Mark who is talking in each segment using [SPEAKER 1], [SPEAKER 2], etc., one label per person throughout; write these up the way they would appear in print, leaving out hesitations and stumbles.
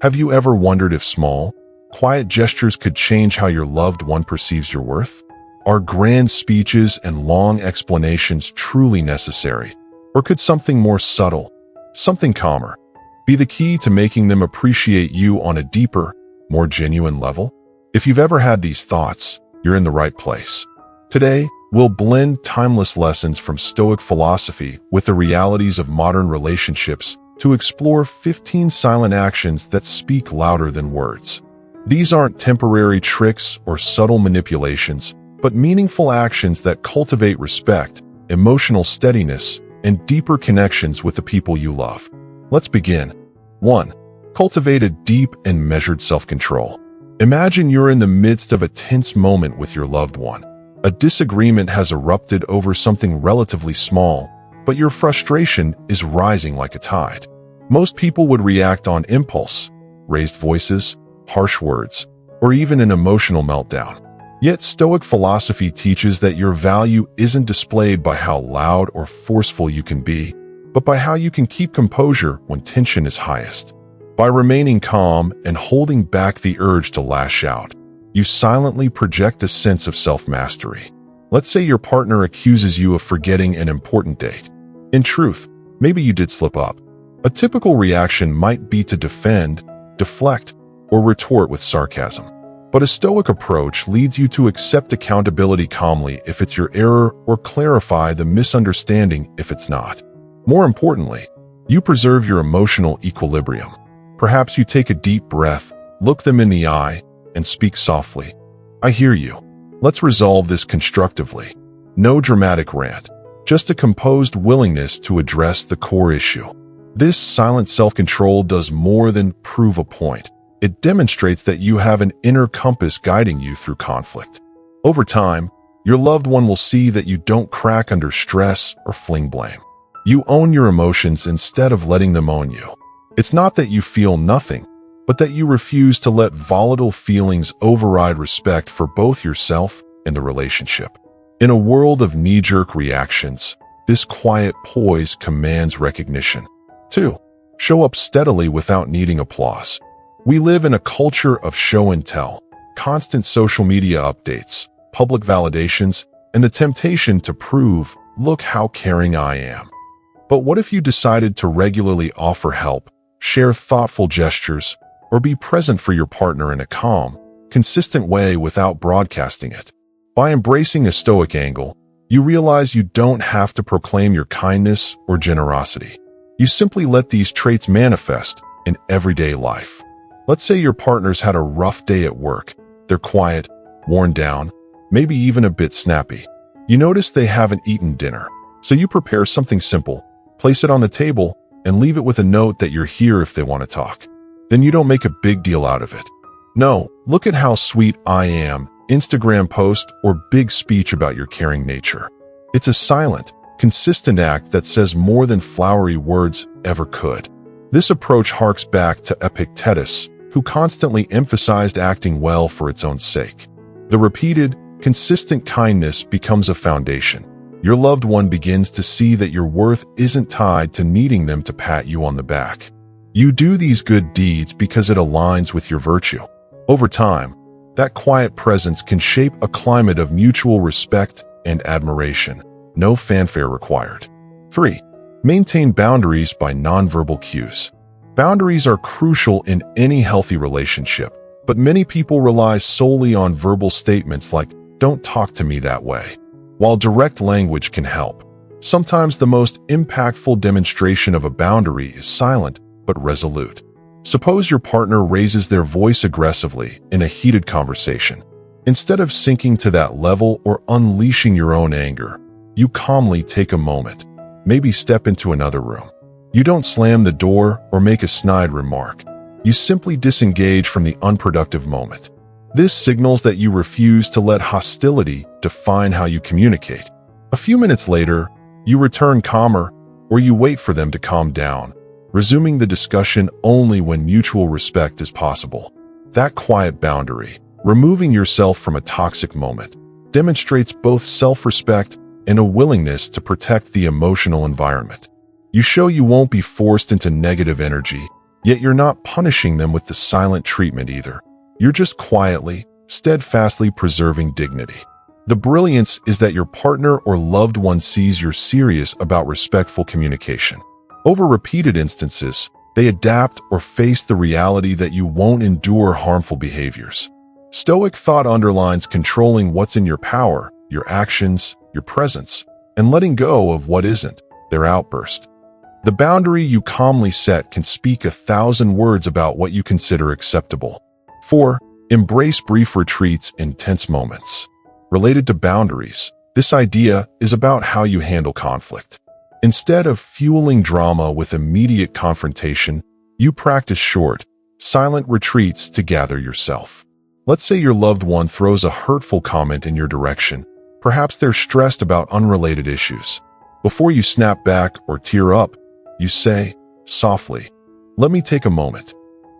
[SPEAKER 1] Have you ever wondered if small, quiet gestures could change how your loved one perceives your worth? Are grand speeches and long explanations truly necessary? Or could something more subtle, something calmer, be the key to making them appreciate you on a deeper, more genuine level? If you've ever had these thoughts, you're in the right place. Today, we'll blend timeless lessons from Stoic philosophy with the realities of modern relationships to explore 15 silent actions that speak louder than words. These aren't temporary tricks or subtle manipulations, but meaningful actions that cultivate respect, emotional steadiness, and deeper connections with the people you love. Let's begin. 1. Cultivate a deep and measured self-control. Imagine you're in the midst of a tense moment with your loved one. A disagreement has erupted over something relatively small, but your frustration is rising like a tide. Most people would react on impulse, raised voices, harsh words, or even an emotional meltdown. Yet Stoic philosophy teaches that your value isn't displayed by how loud or forceful you can be, but by how you can keep composure when tension is highest. By remaining calm and holding back the urge to lash out, you silently project a sense of self-mastery. Let's say your partner accuses you of forgetting an important date. In truth, maybe you did slip up. A typical reaction might be to defend, deflect, or retort with sarcasm. But a Stoic approach leads you to accept accountability calmly if it's your error or clarify the misunderstanding if it's not. More importantly, you preserve your emotional equilibrium. Perhaps you take a deep breath, look them in the eye, and speak softly. I hear you. Let's resolve this constructively. No dramatic rant, just a composed willingness to address the core issue. This silent self-control does more than prove a point. It demonstrates that you have an inner compass guiding you through conflict. Over time, your loved one will see that you don't crack under stress or fling blame. You own your emotions instead of letting them own you. It's not that you feel nothing, but that you refuse to let volatile feelings override respect for both yourself and the relationship. In a world of knee-jerk reactions, this quiet poise commands recognition. 2. Show up steadily without needing applause. We live in a culture of show and tell, constant social media updates, public validations, and the temptation to prove, look how caring I am. But what if you decided to regularly offer help, share thoughtful gestures, or be present for your partner in a calm, consistent way without broadcasting it? By embracing a Stoic angle, you realize you don't have to proclaim your kindness or generosity. You simply let these traits manifest in everyday life. Let's say your partner's had a rough day at work. They're quiet, worn down, maybe even a bit snappy. You notice they haven't eaten dinner, so you prepare something simple, place it on the table, and leave it with a note that you're here if they want to talk. Then you don't make a big deal out of it. No, look at how sweet I am, Instagram post, or big speech about your caring nature. It's a silent, consistent act that says more than flowery words ever could. This approach harks back to Epictetus, who constantly emphasized acting well for its own sake. The repeated, consistent kindness becomes a foundation. Your loved one begins to see that your worth isn't tied to needing them to pat you on the back. You do these good deeds because it aligns with your virtue. Over time, that quiet presence can shape a climate of mutual respect and admiration. No fanfare required. 3. Maintain boundaries by nonverbal cues. Boundaries are crucial in any healthy relationship, but many people rely solely on verbal statements like, "Don't talk to me that way." While direct language can help, sometimes the most impactful demonstration of a boundary is silent but resolute. Suppose your partner raises their voice aggressively in a heated conversation. Instead of sinking to that level or unleashing your own anger, you calmly take a moment, maybe step into another room. You don't slam the door or make a snide remark. You simply disengage from the unproductive moment. This signals that you refuse to let hostility define how you communicate. A few minutes later, you return calmer, or you wait for them to calm down, resuming the discussion only when mutual respect is possible. That quiet boundary, removing yourself from a toxic moment, demonstrates both self-respect and a willingness to protect the emotional environment. You show you won't be forced into negative energy, Yet you're not punishing them with the silent treatment either. You're just quietly, steadfastly preserving dignity. The brilliance is that your partner or loved one sees you're serious about respectful communication. Over repeated instances, they adapt or face the reality that you won't endure harmful behaviors. Stoic thought underlines controlling what's in your power, your actions, your presence, and letting go of what isn't, their outburst. The boundary you calmly set can speak 1,000 words about what you consider acceptable. 4. Embrace brief retreats in tense moments. Related to boundaries, this idea is about how you handle conflict. Instead of fueling drama with immediate confrontation, you practice short, silent retreats to gather yourself. Let's say your loved one throws a hurtful comment in your direction. Perhaps they're stressed about unrelated issues. Before you snap back or tear up, you say, softly, "Let me take a moment."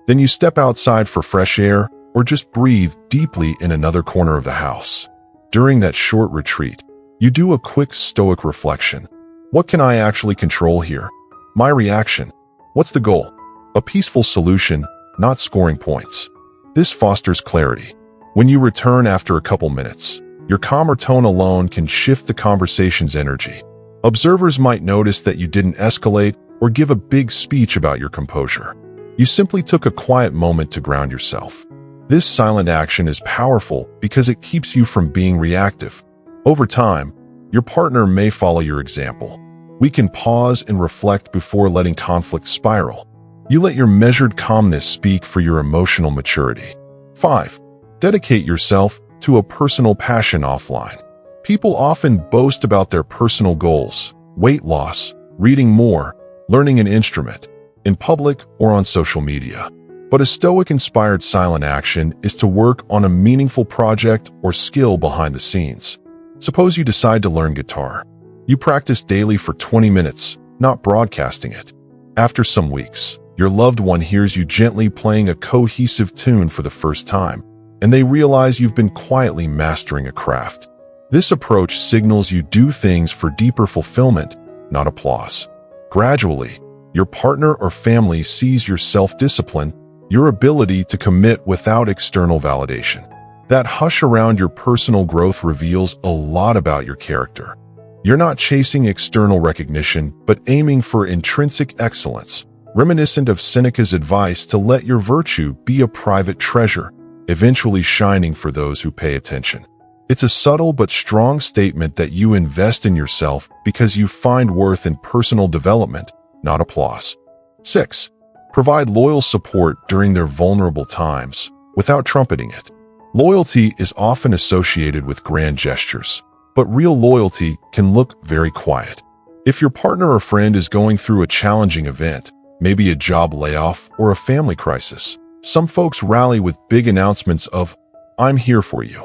[SPEAKER 1] Then you step outside for fresh air or just breathe deeply in another corner of the house. During that short retreat, you do a quick Stoic reflection. What can I actually control here? My reaction. What's the goal? A peaceful solution, not scoring points. This fosters clarity. When you return after a couple minutes, your calmer tone alone can shift the conversation's energy. Observers might notice that you didn't escalate or give a big speech about your composure. You simply took a quiet moment to ground yourself. This silent action is powerful because it keeps you from being reactive. Over time, your partner may follow your example. We can pause and reflect before letting conflict spiral. You let your measured calmness speak for your emotional maturity. 5. Dedicate yourself to a personal passion offline. People often boast about their personal goals, weight loss, reading more, learning an instrument, in public or on social media. But a Stoic-inspired silent action is to work on a meaningful project or skill behind the scenes. Suppose you decide to learn guitar. You practice daily for 20 minutes, not broadcasting it. After some weeks, your loved one hears you gently playing a cohesive tune for the first time, and they realize you've been quietly mastering a craft. This approach signals you do things for deeper fulfillment, not applause. Gradually, your partner or family sees your self-discipline, your ability to commit without external validation. That hush around your personal growth reveals a lot about your character. You're not chasing external recognition, but aiming for intrinsic excellence, reminiscent of Seneca's advice to let your virtue be a private treasure, eventually shining for those who pay attention. It's a subtle but strong statement that you invest in yourself because you find worth in personal development, not applause. 6. Provide loyal support during their vulnerable times, without trumpeting it. Loyalty is often associated with grand gestures, but real loyalty can look very quiet. If your partner or friend is going through a challenging event, maybe a job layoff or a family crisis, some folks rally with big announcements of, "I'm here for you,"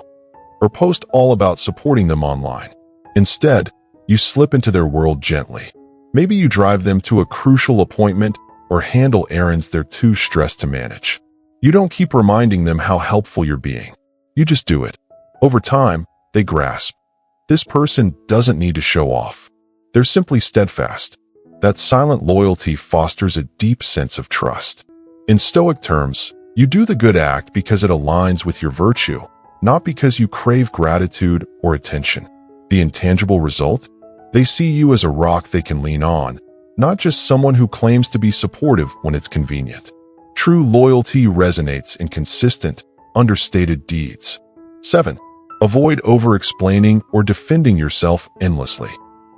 [SPEAKER 1] or post all about supporting them online. Instead, you slip into their world gently. Maybe you drive them to a crucial appointment or handle errands they're too stressed to manage. You don't keep reminding them how helpful you're being. You just do it. Over time, they grasp. This person doesn't need to show off. They're simply steadfast. That silent loyalty fosters a deep sense of trust. In Stoic terms, you do the good act because it aligns with your virtue, not because you crave gratitude or attention. The intangible result? They see you as a rock they can lean on, not just someone who claims to be supportive when it's convenient. True loyalty resonates in consistent, understated deeds. 7. Avoid over-explaining or defending yourself endlessly.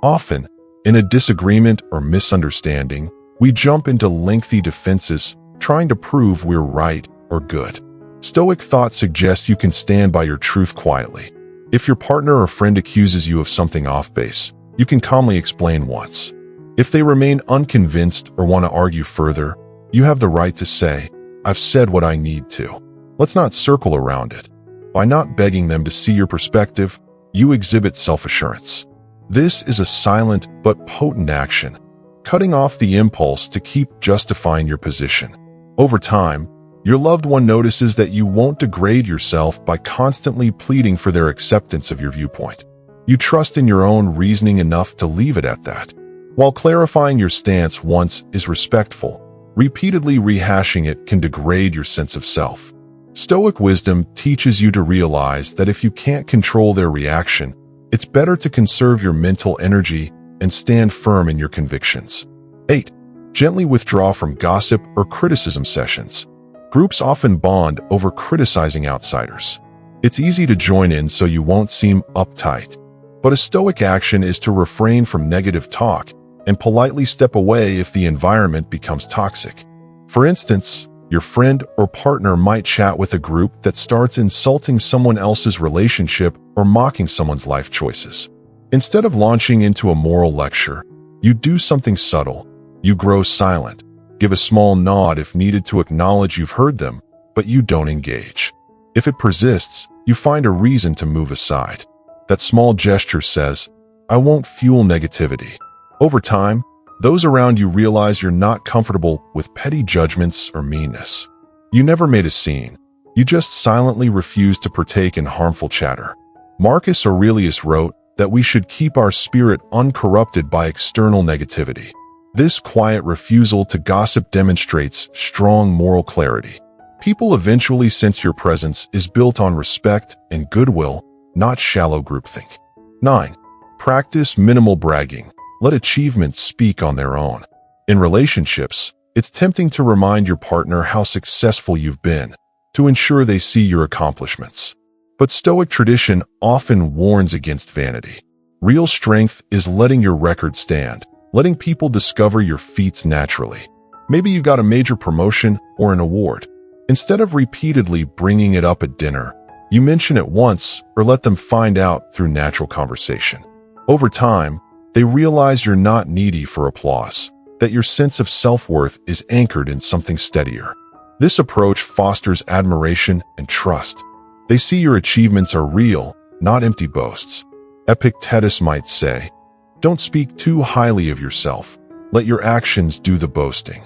[SPEAKER 1] Often, in a disagreement or misunderstanding, we jump into lengthy defenses, trying to prove we're right or good. Stoic thought suggests you can stand by your truth quietly. If your partner or friend accuses you of something off base, you can calmly explain once. If they remain unconvinced or want to argue further, you have the right to say, "I've said what I need to." Let's not circle around it. By not begging them to see your perspective, you exhibit self-assurance. This is a silent but potent action, cutting off the impulse to keep justifying your position. Over time, your loved one notices that you won't degrade yourself by constantly pleading for their acceptance of your viewpoint. You trust in your own reasoning enough to leave it at that. While clarifying your stance once is respectful, Repeatedly rehashing it can degrade your sense of self. Stoic wisdom teaches you to realize that if you can't control their reaction, it's better to conserve your mental energy and stand firm in your convictions. 8. Gently withdraw from gossip or criticism sessions. Groups often bond over criticizing outsiders. It's easy to join in so you won't seem uptight. But a Stoic action is to refrain from negative talk and politely step away if the environment becomes toxic. For instance, your friend or partner might chat with a group that starts insulting someone else's relationship or mocking someone's life choices. Instead of launching into a moral lecture, you do something subtle. You grow silent, give a small nod if needed to acknowledge you've heard them, but you don't engage. If it persists, you find a reason to move aside. That small gesture says, "I won't fuel negativity." Over time, those around you realize you're not comfortable with petty judgments or meanness. You never made a scene. You just silently refused to partake in harmful chatter. Marcus Aurelius wrote that we should keep our spirit uncorrupted by external negativity. This quiet refusal to gossip demonstrates strong moral clarity. People eventually sense your presence is built on respect and goodwill, not shallow groupthink. 9. Practice minimal bragging. Let achievements speak on their own. In relationships, it's tempting to remind your partner how successful you've been, to ensure they see your accomplishments. But Stoic tradition often warns against vanity. Real strength is letting your record stand, letting people discover your feats naturally. Maybe you got a major promotion or an award. Instead of repeatedly bringing it up at dinner, you mention it once or let them find out through natural conversation. Over time, they realize you're not needy for applause, that your sense of self-worth is anchored in something steadier. This approach fosters admiration and trust. They see your achievements are real, not empty boasts. Epictetus might say, "Don't speak too highly of yourself. Let your actions do the boasting."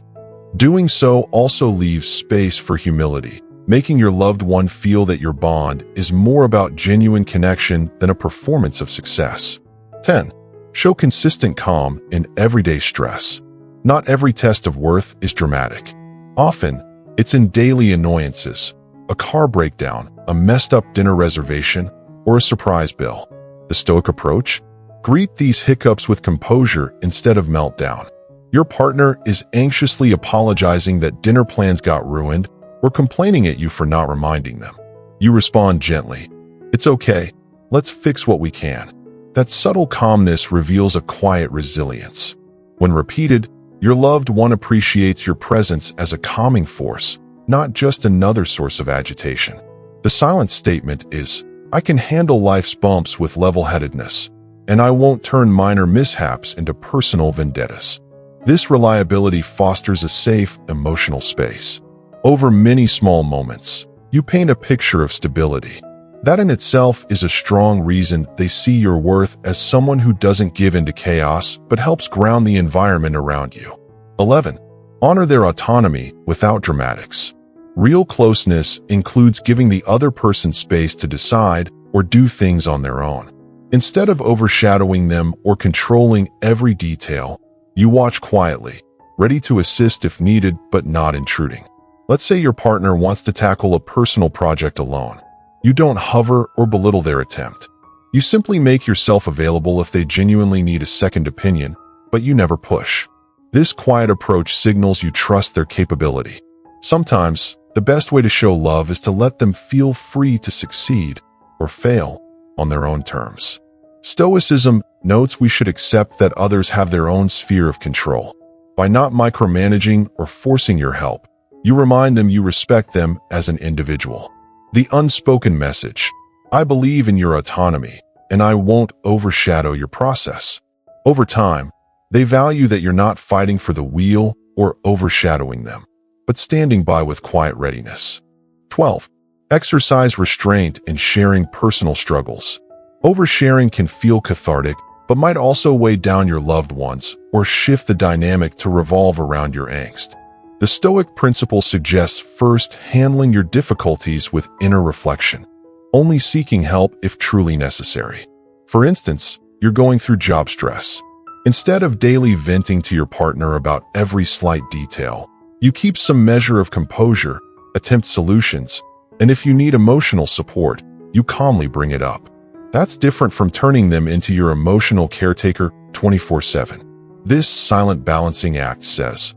[SPEAKER 1] Doing so also leaves space for humility, making your loved one feel that your bond is more about genuine connection than a performance of success. 10. Show consistent calm in everyday stress. Not every test of worth is dramatic. Often, it's in daily annoyances, a car breakdown, a messed up dinner reservation, or a surprise bill. The Stoic approach? Greet these hiccups with composure instead of meltdown. Your partner is anxiously apologizing that dinner plans got ruined or complaining at you for not reminding them. You respond gently, "It's okay, let's fix what we can." That subtle calmness reveals a quiet resilience. When repeated, your loved one appreciates your presence as a calming force, not just another source of agitation. The silent statement is, "I can handle life's bumps with level-headedness, and I won't turn minor mishaps into personal vendettas." This reliability fosters a safe, emotional space. Over many small moments, you paint a picture of stability. That in itself is a strong reason they see your worth as someone who doesn't give into chaos but helps ground the environment around you. 11. Honor their autonomy without dramatics. Real closeness includes giving the other person space to decide or do things on their own. Instead of overshadowing them or controlling every detail, you watch quietly, ready to assist if needed but not intruding. Let's say your partner wants to tackle a personal project alone. You don't hover or belittle their attempt. You simply make yourself available if they genuinely need a second opinion, but you never push. This quiet approach signals you trust their capability. Sometimes, the best way to show love is to let them feel free to succeed or fail on their own terms. Stoicism notes we should accept that others have their own sphere of control. By not micromanaging or forcing your help, you remind them you respect them as an individual. The unspoken message, "I believe in your autonomy, and I won't overshadow your process." Over time, they value that you're not fighting for the wheel or overshadowing them, but standing by with quiet readiness. 12. Exercise restraint in sharing personal struggles. Oversharing can feel cathartic, but might also weigh down your loved ones or shift the dynamic to revolve around your angst. The Stoic principle suggests first handling your difficulties with inner reflection, only seeking help if truly necessary. For instance, you're going through job stress. Instead of daily venting to your partner about every slight detail, You keep some measure of composure, attempt solutions, and if you need emotional support, you calmly bring it up. That's different from turning them into your emotional caretaker 24/7. This silent balancing act says,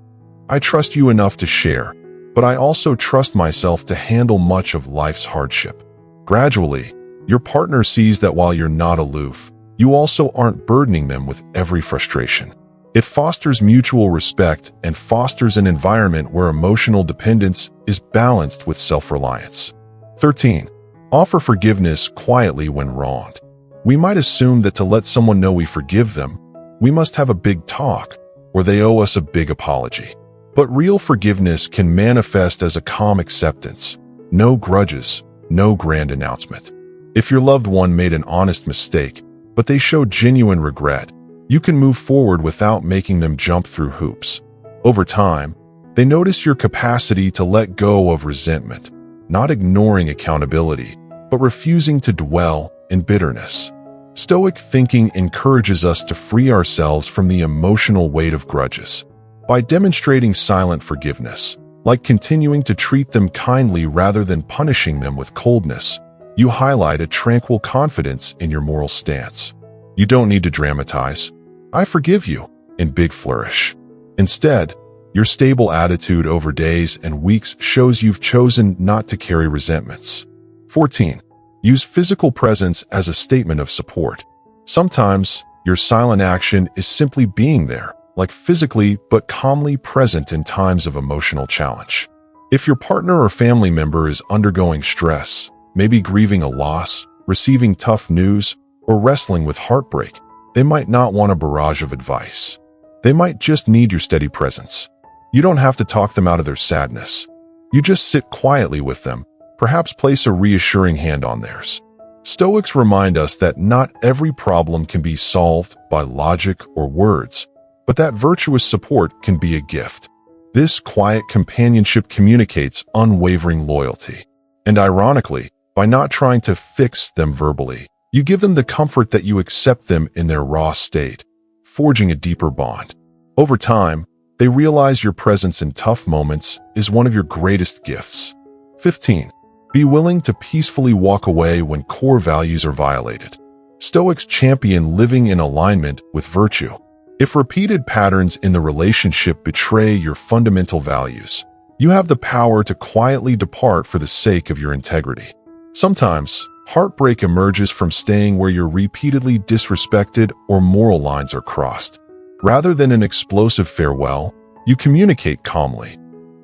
[SPEAKER 1] I trust you enough to share, but I also trust myself to handle much of life's hardship. Gradually, your partner sees that while you're not aloof, you also aren't burdening them with every frustration. It fosters mutual respect and fosters an environment where emotional dependence is balanced with self-reliance. 13. Offer forgiveness quietly when wronged. We might assume that to let someone know we forgive them, we must have a big talk, or they owe us a big apology. But real forgiveness can manifest as a calm acceptance. No grudges, no grand announcement. If your loved one made an honest mistake, but they showed genuine regret, you can move forward without making them jump through hoops. Over time, they notice your capacity to let go of resentment, not ignoring accountability, but refusing to dwell in bitterness. Stoic thinking encourages us to free ourselves from the emotional weight of grudges. By demonstrating silent forgiveness, like continuing to treat them kindly rather than punishing them with coldness, you highlight a tranquil confidence in your moral stance. You don't need to dramatize, I forgive you, in big flourish. Instead, your stable attitude over days and weeks shows you've chosen not to carry resentments. 14. Use physical presence as a statement of support. Sometimes, your silent action is simply being there, like physically but calmly present in times of emotional challenge. If your partner or family member is undergoing stress, maybe grieving a loss, receiving tough news, or wrestling with heartbreak, they might not want a barrage of advice. They might just need your steady presence. You don't have to talk them out of their sadness. You just sit quietly with them, perhaps place a reassuring hand on theirs. Stoics remind us that not every problem can be solved by logic or words, but that virtuous support can be a gift. This quiet companionship communicates unwavering loyalty. And ironically, by not trying to fix them verbally, you give them the comfort that you accept them in their raw state, forging a deeper bond. Over time, they realize your presence in tough moments is one of your greatest gifts. 15. Be willing to peacefully walk away when core values are violated. Stoics champion living in alignment with virtue. If repeated patterns in the relationship betray your fundamental values, you have the power to quietly depart for the sake of your integrity. Sometimes, heartbreak emerges from staying where you're repeatedly disrespected or moral lines are crossed. Rather than an explosive farewell, you communicate calmly.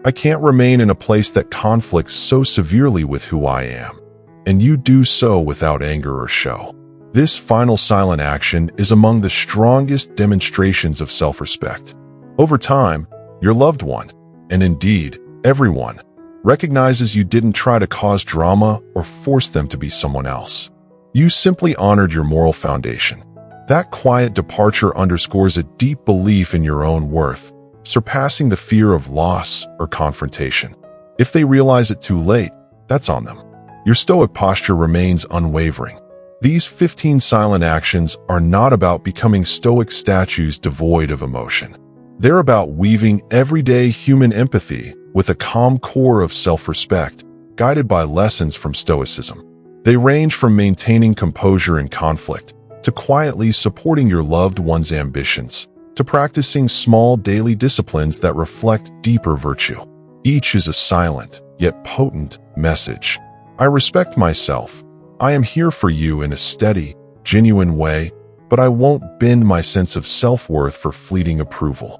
[SPEAKER 1] I can't remain in a place that conflicts so severely with who I am, and you do so without anger or show. This final silent action is among the strongest demonstrations of self-respect. Over time, your loved one, and indeed, everyone, recognizes you didn't try to cause drama or force them to be someone else. You simply honored your moral foundation. That quiet departure underscores a deep belief in your own worth, surpassing the fear of loss or confrontation. If they realize it too late, that's on them. Your stoic posture remains unwavering. These 15 silent actions are not about becoming stoic statues devoid of emotion. They're about weaving everyday human empathy with a calm core of self-respect, guided by lessons from Stoicism. They range from maintaining composure in conflict, to quietly supporting your loved one's ambitions, to practicing small daily disciplines that reflect deeper virtue. Each is a silent, yet potent, message. I respect myself. I am here for you in a steady, genuine way, but I won't bend my sense of self-worth for fleeting approval.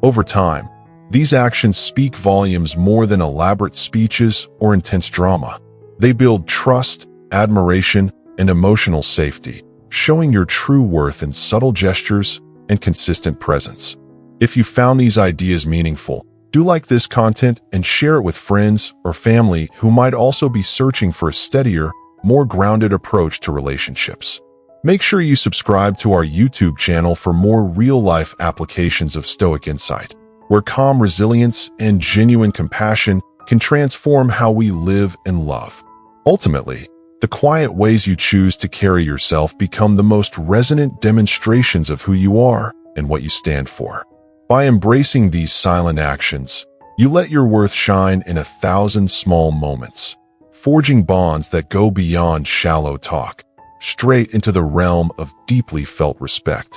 [SPEAKER 1] Over time, these actions speak volumes more than elaborate speeches or intense drama. They build trust, admiration, and emotional safety, showing your true worth in subtle gestures and consistent presence. If you found these ideas meaningful, do like this content and share it with friends or family who might also be searching for a steadier, more grounded approach to relationships. Make sure you subscribe to our YouTube channel for more real-life applications of Stoic insight, where calm resilience and genuine compassion can transform how we live and love. Ultimately, the quiet ways you choose to carry yourself become the most resonant demonstrations of who you are and what you stand for. By embracing these silent actions, You let your worth shine in 1,000 small moments, forging bonds that go beyond shallow talk, straight into the realm of deeply felt respect.